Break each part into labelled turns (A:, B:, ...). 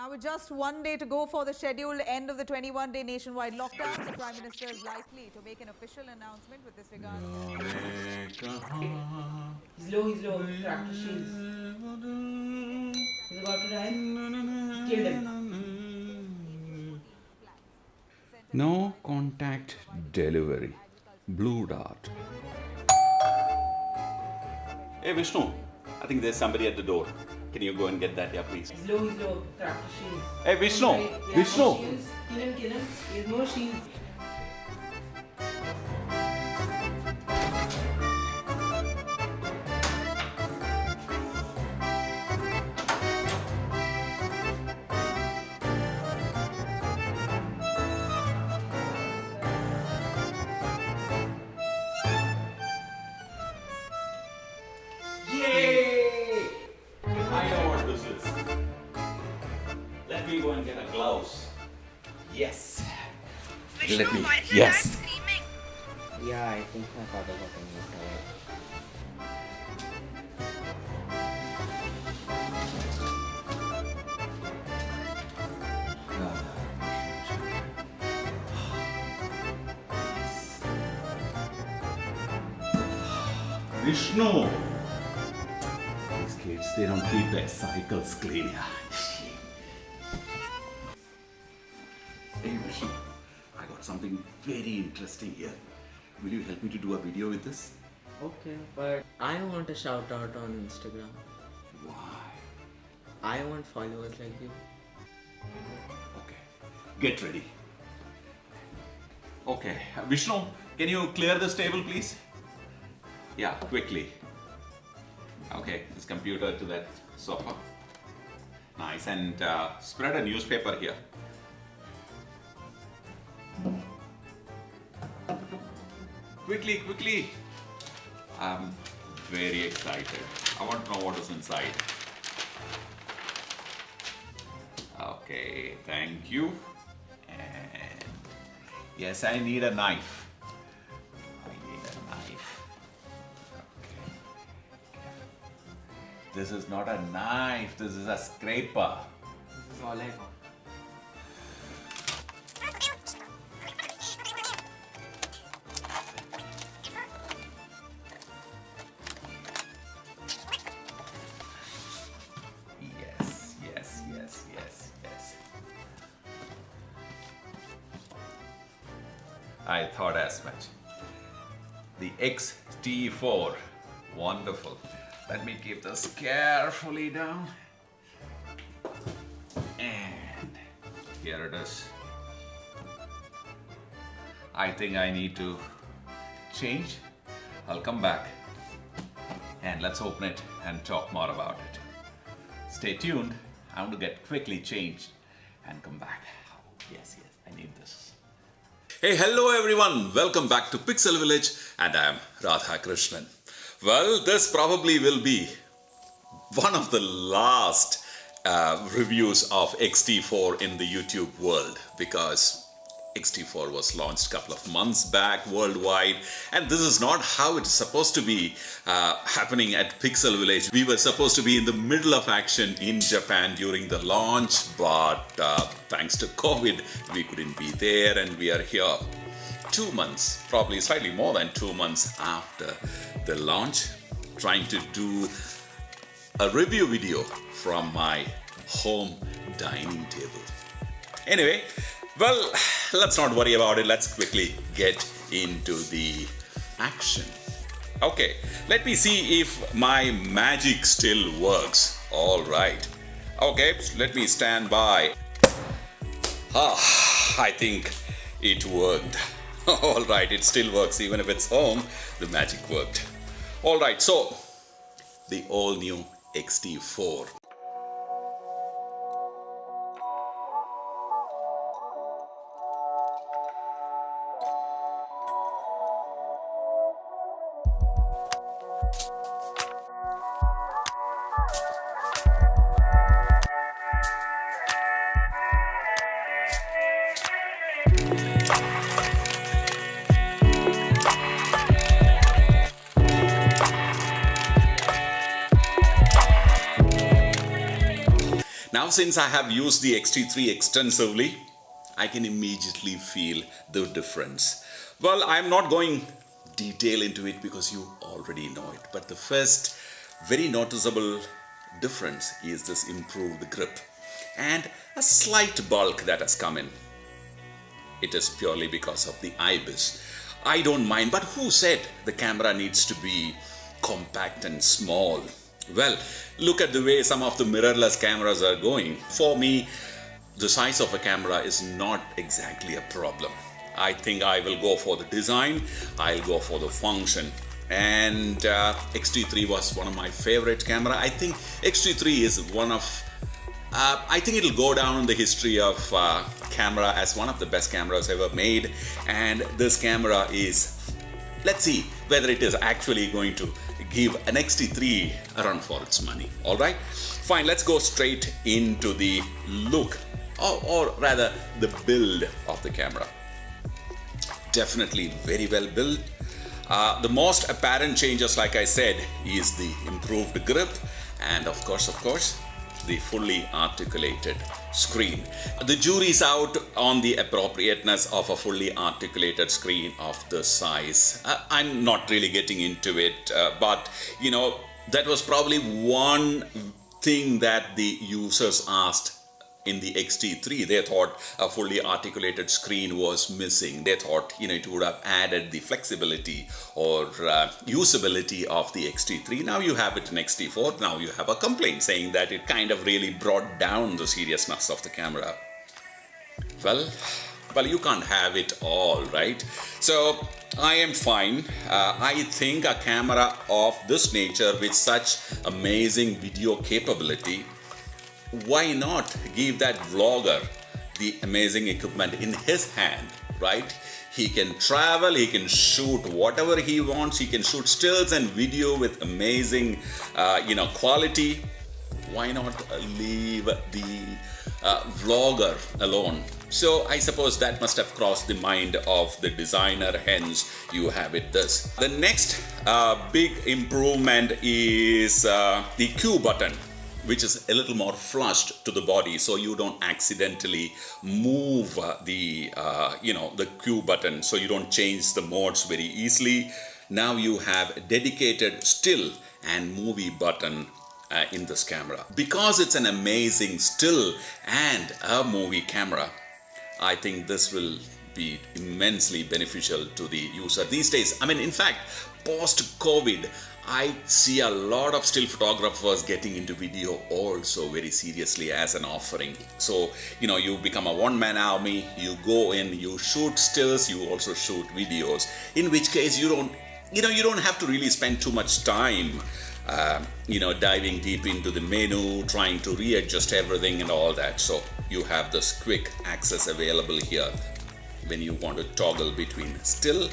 A: Now, with just one day to go for the scheduled end of the 21-day nationwide lockdown, the Prime Minister is likely to make an official announcement with this regard.
B: He's low. Tractor shields. He's about to die. Killed him.
C: No contact delivery. Blue dot. Hey Vishnu, I think there's somebody at the door. Can you go and get that, yeah, please?
B: He's low. Tractor shields.
C: Hey Vishnu!
B: Yeah,
C: Vishnu!
B: Shields. Kill him. He has no shield.
C: Yay! I know what this is. Let me go and get a gloves. Yes.
D: Vishnu,
C: Let me.
D: why is your
C: Yes.
D: dad screaming?
B: Yeah, I think my father got a new toy.
C: Vishnu! These kids, they don't keep their cycles clean. Hey Vishnu, I got something very interesting here. Will you help me to do a video with this?
B: Okay, but I want a shout out on Instagram.
C: Why?
B: I want followers like you.
C: Okay, get ready. Okay, Vishnu, can you clear this table, please? Yeah, quickly. Okay, this computer to that sofa. Nice, and spread a newspaper here. Quickly. I'm very excited. I want to know what is inside. Okay, thank you. And yes, I need a knife. Okay. This is not a knife, this is a scraper.
B: This is all I got.
C: Yes. I thought as much. The X-T4. Wonderful. Let me keep this carefully down. And here it is. I think I need to change. I'll come back and let's open it and talk more about it. Stay tuned. I'm going to get quickly changed and come back. Yes, I need this. Hey, hello everyone. Welcome back to Pixel Village and I am Radha Krishnan. Well, this probably will be one of the last reviews of X-T4 in the YouTube world because X-T4 was launched a couple of months back worldwide, and this is not how it's supposed to be happening at Pixel Village. We were supposed to be in the middle of action in Japan during the launch, but thanks to COVID, we couldn't be there, and we are here 2 months, probably slightly more than 2 months after the launch, trying to do a review video from my home dining table. Anyway, well, let's not worry about it. Let's quickly get into the action. Okay, let me see if my magic still works. All right. Okay, let me stand by. I think it worked. All right, it still works. Even if it's home, the magic worked. All right, so the all new X-T4. Now since I have used the X-T3 extensively, I can immediately feel the difference. Well, I'm not going detail into it because you already know it, but the first very noticeable difference is this improved grip and a slight bulk that has come in. It is purely because of the IBIS. I don't mind, but who said the camera needs to be compact and small? Well, look at the way some of the mirrorless cameras are going. For me, the size of a camera is not exactly a problem. I think I will go for the design, I'll go for the function. And X-T3 was one of my favorite camera. I think X-T3 is one of, I think it'll go down in the history of camera as one of the best cameras ever made. And this camera is, let's see whether it is actually going to give an X-T3 a run for its money. All right, fine, let's go straight into the look, or rather the build of the camera. Definitely very well built. The most apparent changes, like I said, is the improved grip and of course the fully articulated screen. The jury's out on the appropriateness of a fully articulated screen of this size. I'm not really getting into it, but you know, that was probably one thing that the users asked in the X-T3. They thought a fully articulated screen was missing. They thought, you know, it would have added the flexibility or usability of the X-T3. Now you have it in X-T4. Now you have a complaint saying that it kind of really brought down the seriousness of the camera. Well, you can't have it all, right? So I am fine. I think a camera of this nature with such amazing video capability, why not give that vlogger the amazing equipment in his hand, right? He can travel, he can shoot whatever he wants, he can shoot stills and video with amazing, quality. Why not leave the vlogger alone? So I suppose that must have crossed the mind of the designer, hence you have it this. The next big improvement is the Q button, which is a little more flushed to the body, so you don't accidentally move the Q button, so you don't change the modes very easily. Now you have a dedicated still and movie button in this camera. Because it's an amazing still and a movie camera, I think this will be immensely beneficial to the user these days. I mean, in fact, post-COVID, I see a lot of still photographers getting into video also very seriously as an offering. So, you know, you become a one-man army, you go in, you shoot stills, you also shoot videos, in which case you don't have to really spend too much time diving deep into the menu, trying to readjust everything and all that. So you have this quick access available here when you want to toggle between still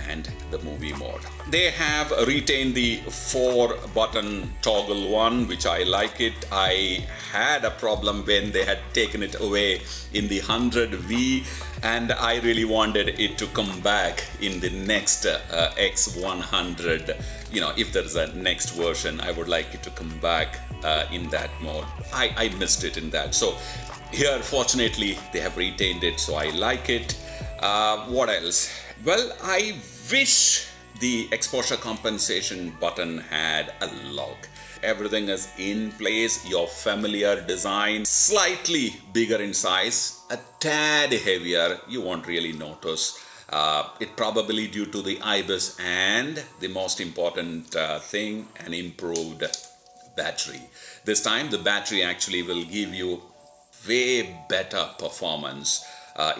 C: and the movie mode. They have retained the 4-button toggle one, which I like it. I had a problem when they had taken it away in the 100V, and I really wanted it to come back in the next X100. You know, if there's a next version, I would like it to come back in that mode. I missed it in that. So here, fortunately, they have retained it, so I like it. What else? Well, I wish the exposure compensation button had a lock. Everything is in place, your familiar design, slightly bigger in size, a tad heavier, you won't really notice. It probably due to the IBIS and the most important thing, an improved battery. This time the battery actually will give you way better performance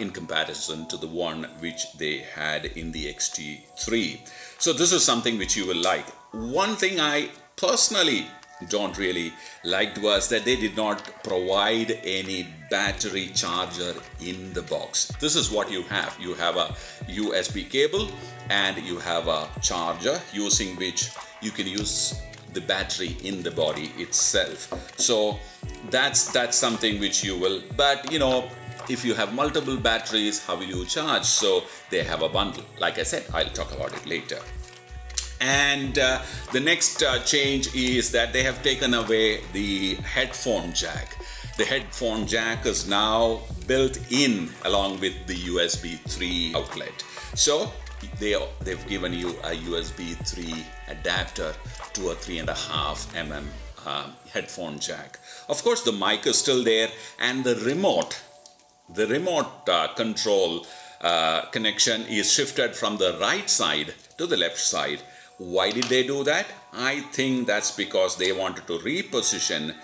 C: in comparison to the one which they had in the X-T3. So this is something which you will like. One thing I personally don't really like was that they did not provide any battery charger in the box. This is what you have. You have a USB cable and you have a charger using which you can use the battery in the body itself. So that's something which you will, but you know, if you have multiple batteries, how will you charge? So they have a bundle. Like I said, I'll talk about it later. And the next change is that they have taken away the headphone jack. The headphone jack is now built in along with the USB 3 outlet. So they've given you a USB 3 adapter to a 3.5 mm headphone jack. Of course, the mic is still there, and the remote control connection is shifted from the right side to the left side. Why did they do that? I think that's because they wanted to reposition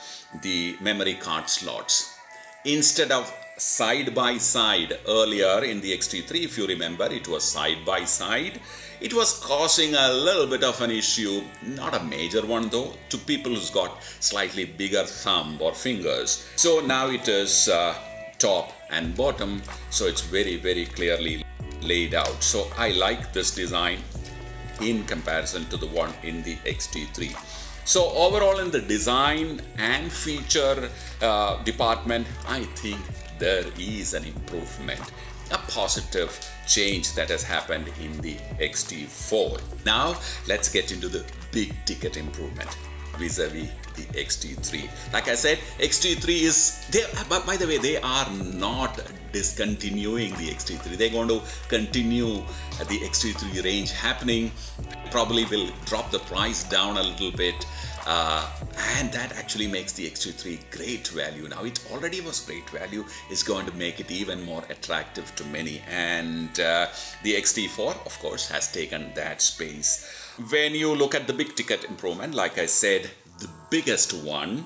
C: the memory card slots. Instead of side by side earlier in the X-T3, if you remember, it was side by side. It was causing a little bit of an issue, not a major one though, to people who's got slightly bigger thumb or fingers. So now it is top and bottom, so it's very, very clearly laid out. So I like this design in comparison to the one in the X-T3. So overall, in the design and feature department, I think there is an improvement, a positive change that has happened in the X-T4. Now let's get into the big ticket improvement vis-a-vis the X-T3. Like I said, X-T3 is there, but by the way, they are not discontinuing the X-T3. They're going to continue the X-T3 range happening. Probably will drop the price down a little bit, and that actually makes the X-T3 great value. Now, it already was great value. It's going to make it even more attractive to many, and the X-T4, of course, has taken that space. When you look at the big ticket improvement, like I said, the biggest one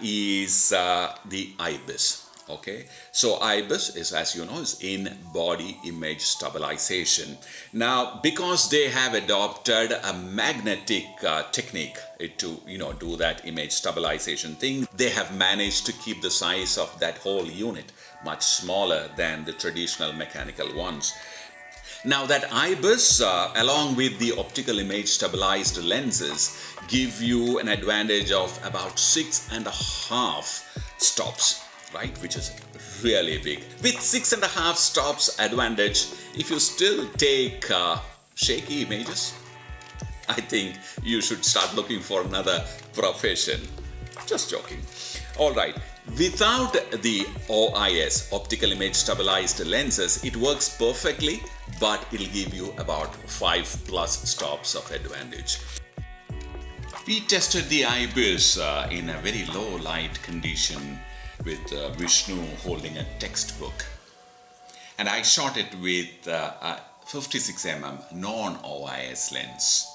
C: is the IBIS. Okay, so IBIS is, as you know, is in body image stabilization. Now, because they have adopted a magnetic technique to, do that image stabilization thing, they have managed to keep the size of that whole unit much smaller than the traditional mechanical ones. Now that IBIS, along with the optical image stabilized lenses, give you an advantage of about 6.5 stops, right? Which is really big. With 6.5 stops advantage, if you still take shaky images, I think you should start looking for another profession. Just joking. All right. Without the OIS, optical image stabilized lenses, it works perfectly, but it'll give you about 5+ stops of advantage. We tested the IBIS in a very low light condition with Vishnu holding a textbook. And I shot it with a 56mm non-OIS lens.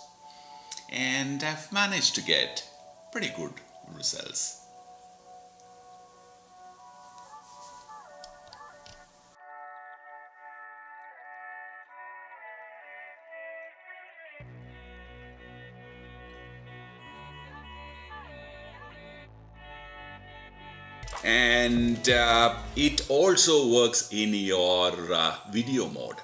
C: And I've managed to get pretty good results. And it also works in your video mode.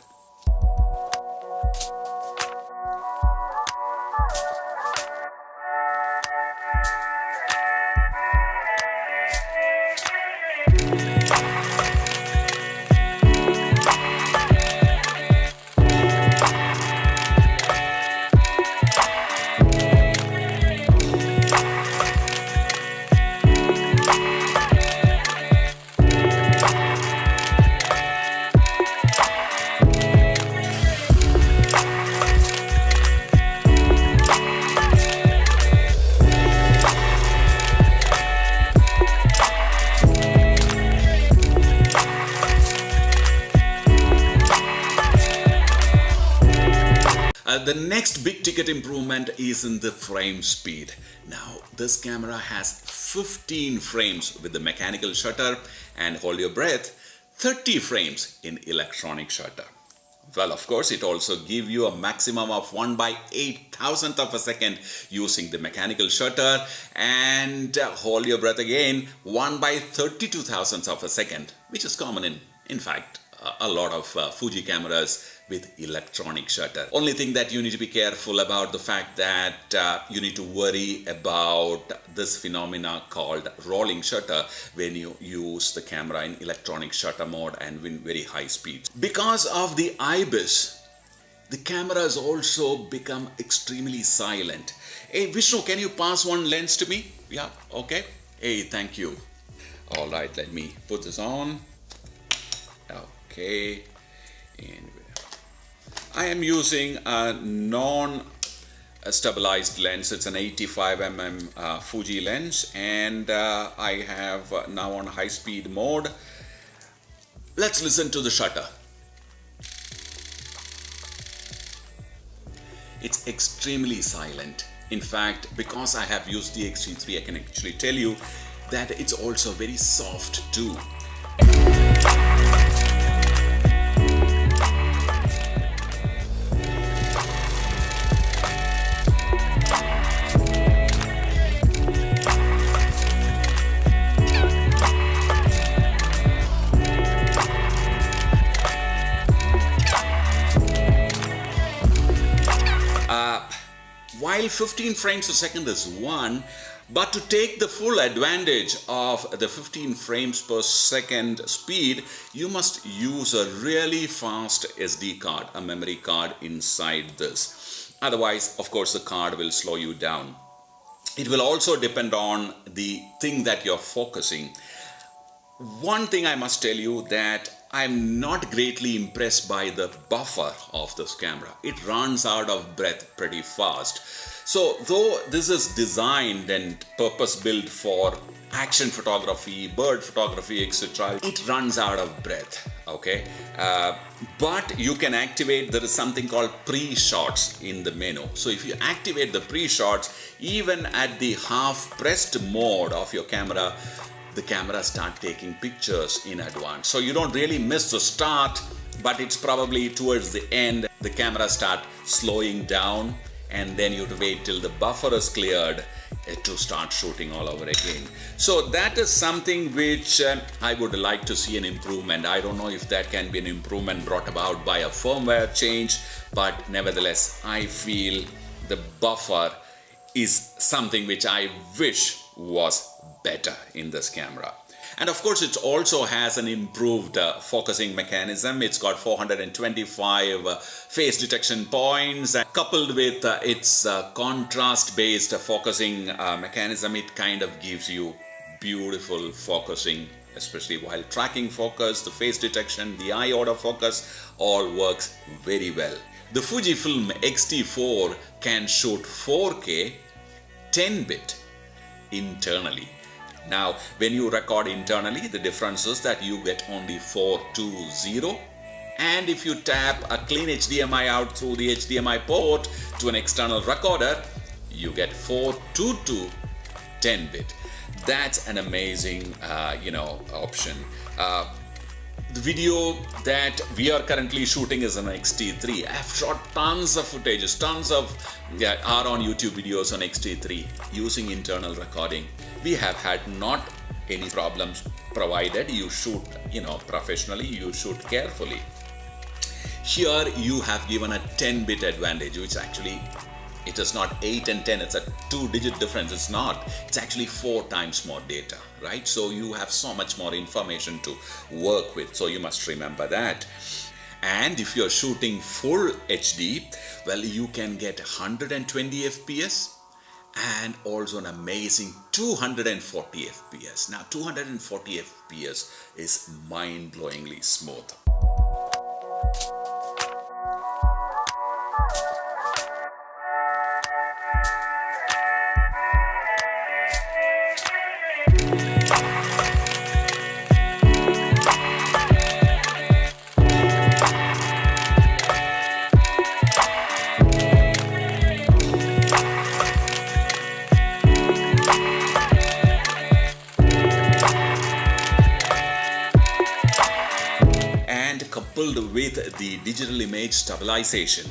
C: The next big ticket improvement is in the frame speed. Now, this camera has 15 frames with the mechanical shutter and, hold your breath, 30 frames in electronic shutter. Well, of course, it also gives you a maximum of 1/8000th of a second using the mechanical shutter, and hold your breath again, 1/32,000th of a second, which is common in fact, a lot of Fuji cameras with electronic shutter. Only thing that you need to be careful about the fact that you need to worry about this phenomena called rolling shutter when you use the camera in electronic shutter mode and with very high speeds. Because of the IBIS, the camera has also become extremely silent. Hey Vishnu, can you pass one lens to me? Yeah, okay. Hey, thank you. All right, let me put this on. Okay, and I am using a non-stabilized lens. It's an 85mm Fuji lens, and I have now on high-speed mode. Let's listen to the shutter. It's extremely silent. In fact, because I have used the X-T4, I can actually tell you that it's also very soft too. While 15 frames a second is one, but to take the full advantage of the 15 frames per second speed, you must use a really fast SD card, a memory card inside this. Otherwise, of course, the card will slow you down. It will also depend on the thing that you're focusing. One thing I must tell you that I'm not greatly impressed by the buffer of this camera. It runs out of breath pretty fast. So though this is designed and purpose-built for action photography, bird photography, etc., it runs out of breath, okay? But you can activate, there is something called pre-shots in the menu. So if you activate the pre-shots, even at the half-pressed mode of your camera, the camera start taking pictures in advance. So you don't really miss the start, but it's probably towards the end, the camera start slowing down, and then you have to wait till the buffer is cleared to start shooting all over again. So that is something which I would like to see an improvement. I don't know if that can be an improvement brought about by a firmware change, but nevertheless, I feel the buffer is something which I wish was better in this camera. And of course, it also has an improved focusing mechanism. It's got 425 face detection points. Coupled with its contrast-based focusing mechanism, it kind of gives you beautiful focusing, especially while tracking focus, the face detection, the eye autofocus, all works very well. The Fujifilm X-T4 can shoot 4K 10-bit internally. Now, when you record internally, the difference is that you get only 420, and if you tap a clean HDMI out through the HDMI port to an external recorder, you get 422 10-bit. That's an amazing, option. The video that we are currently shooting is an X-T3. I've shot tons of footages, tons of are on YouTube videos on X-T3 using internal recording. We have had not any problems, provided you shoot, professionally, you shoot carefully. Here you have given a 10-bit advantage, which actually, it is not 8 and 10, it's a 2-digit difference. It's not. It's actually 4 times more data, right? So you have so much more information to work with. So you must remember that. And if you're shooting full HD, well, you can get 120 FPS and also an amazing 240 FPS. Now, 240 FPS is mind-blowingly smooth. Coupled with the digital image stabilization,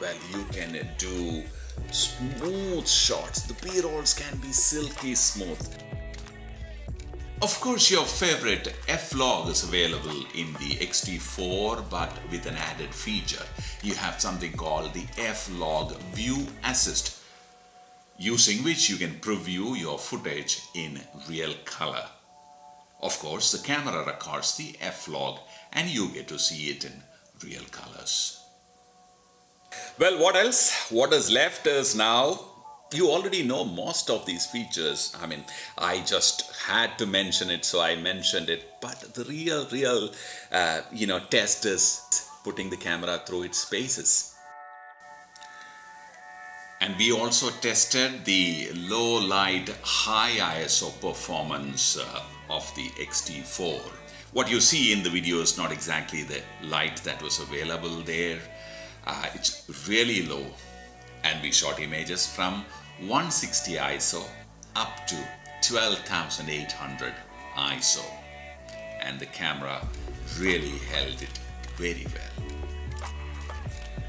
C: well, you can do smooth shots. The B-rolls can be silky smooth. Of course, your favorite F-Log is available in the X-T4, but with an added feature. You have something called the F-Log View Assist, using which you can preview your footage in real color. Of course, the camera records the F-Log and you get to see it in real colors. Well, what else? What is left is now You already know most of these features. I mean, I just had to mention it, so I mentioned it. But the real test is putting the camera through its paces. And we also tested the low light, high ISO performance of the X-T4. What you see in the video is not exactly the light that was available there. It's really low. And we shot images from 160 ISO up to 12,800 ISO. And the camera really held it very well.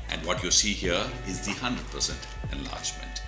C: And what you see here is the 100% enlargement.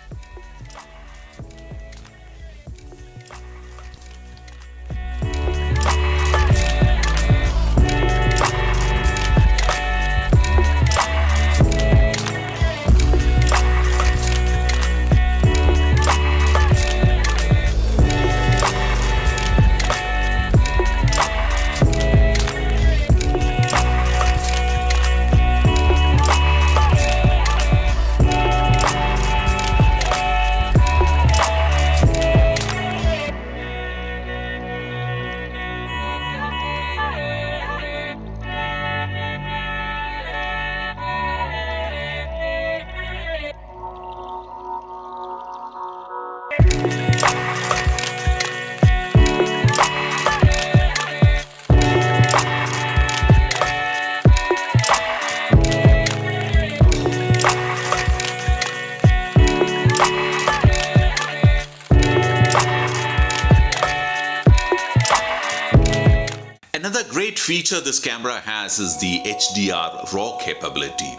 C: Another great feature this camera has is the HDR RAW capability.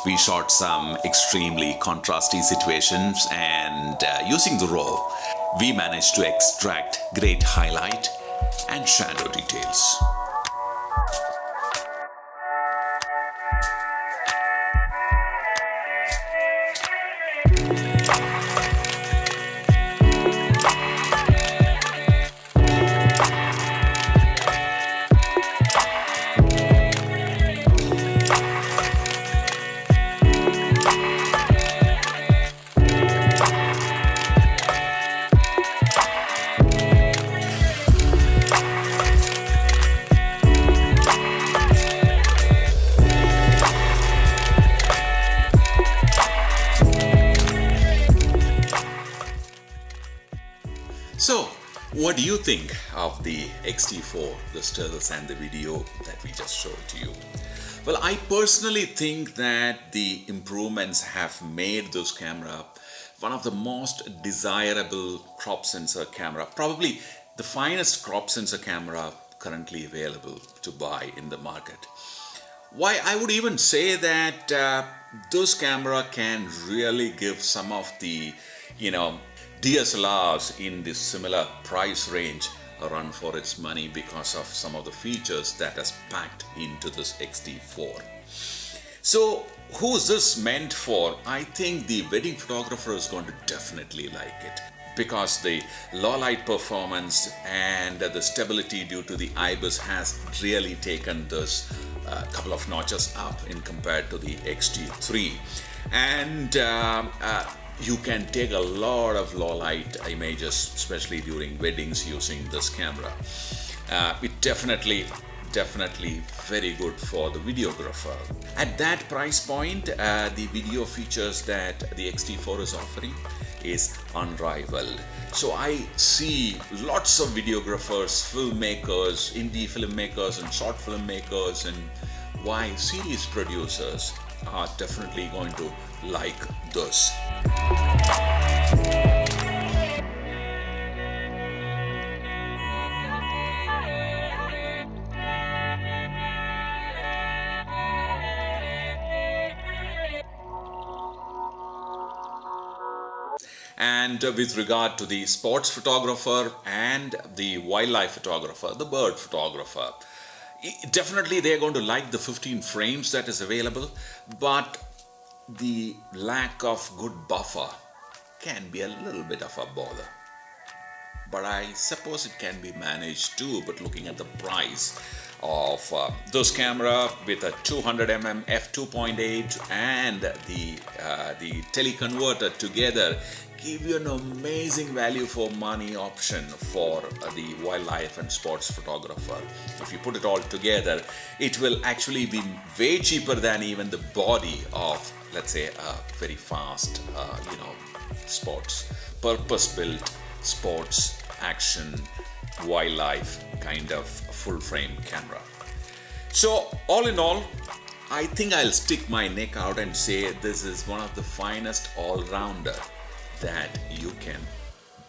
C: We shot some extremely contrasty situations and using the RAW, we managed to extract great highlight and shadow details. So, what do you think of the X-T4, the stills and the video that we just showed to you? Well, I personally think that the improvements have made this camera one of the most desirable crop sensor camera, probably the finest crop sensor camera currently available to buy in the market. Why, I would even say that this camera can really give some of the, DSLRs in this similar price range a run for its money because of some of the features that is packed into this X-T4. So, who's this meant for? I think the wedding photographer is going to definitely like it because the low light performance and the stability due to the IBIS has really taken this couple of notches up in compared to the X-T3. And you can take a lot of low light images, especially during weddings, using this camera. It definitely very good for the videographer. At that price point, the video features that the X-T4 is offering is unrivaled. So I see lots of videographers, filmmakers, indie filmmakers and short filmmakers and series producers are definitely going to like this. And with regard to the sports photographer and the wildlife photographer, the bird photographer, definitely they're going to like the 15 frames that is available, but the lack of good buffer can be a little bit of a bother. But I suppose it can be managed too, but looking at the price of this camera with a 200mm f2.8 and the teleconverter together give you an amazing value for money option for the wildlife and sports photographer. If you put it all together, it will actually be way cheaper than even the body of, let's say, a very fast, sports, purpose-built sports, action, wildlife kind of full frame camera. So all in all, I think I'll stick my neck out and say this is one of the finest all-rounder that you can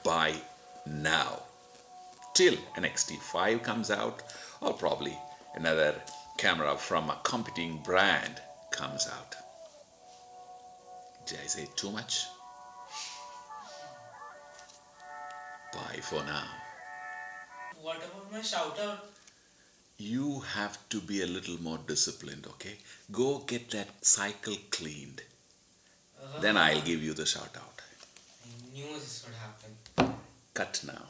C: buy now till an X-T5 comes out, or probably another camera from a competing brand comes out. Did I say too much? Bye for now.
B: What about my shout out?
C: You have to be a little more disciplined, okay? Go get that cycle cleaned. Then I'll give you the shout out.
B: I knew this would happen.
C: Cut now.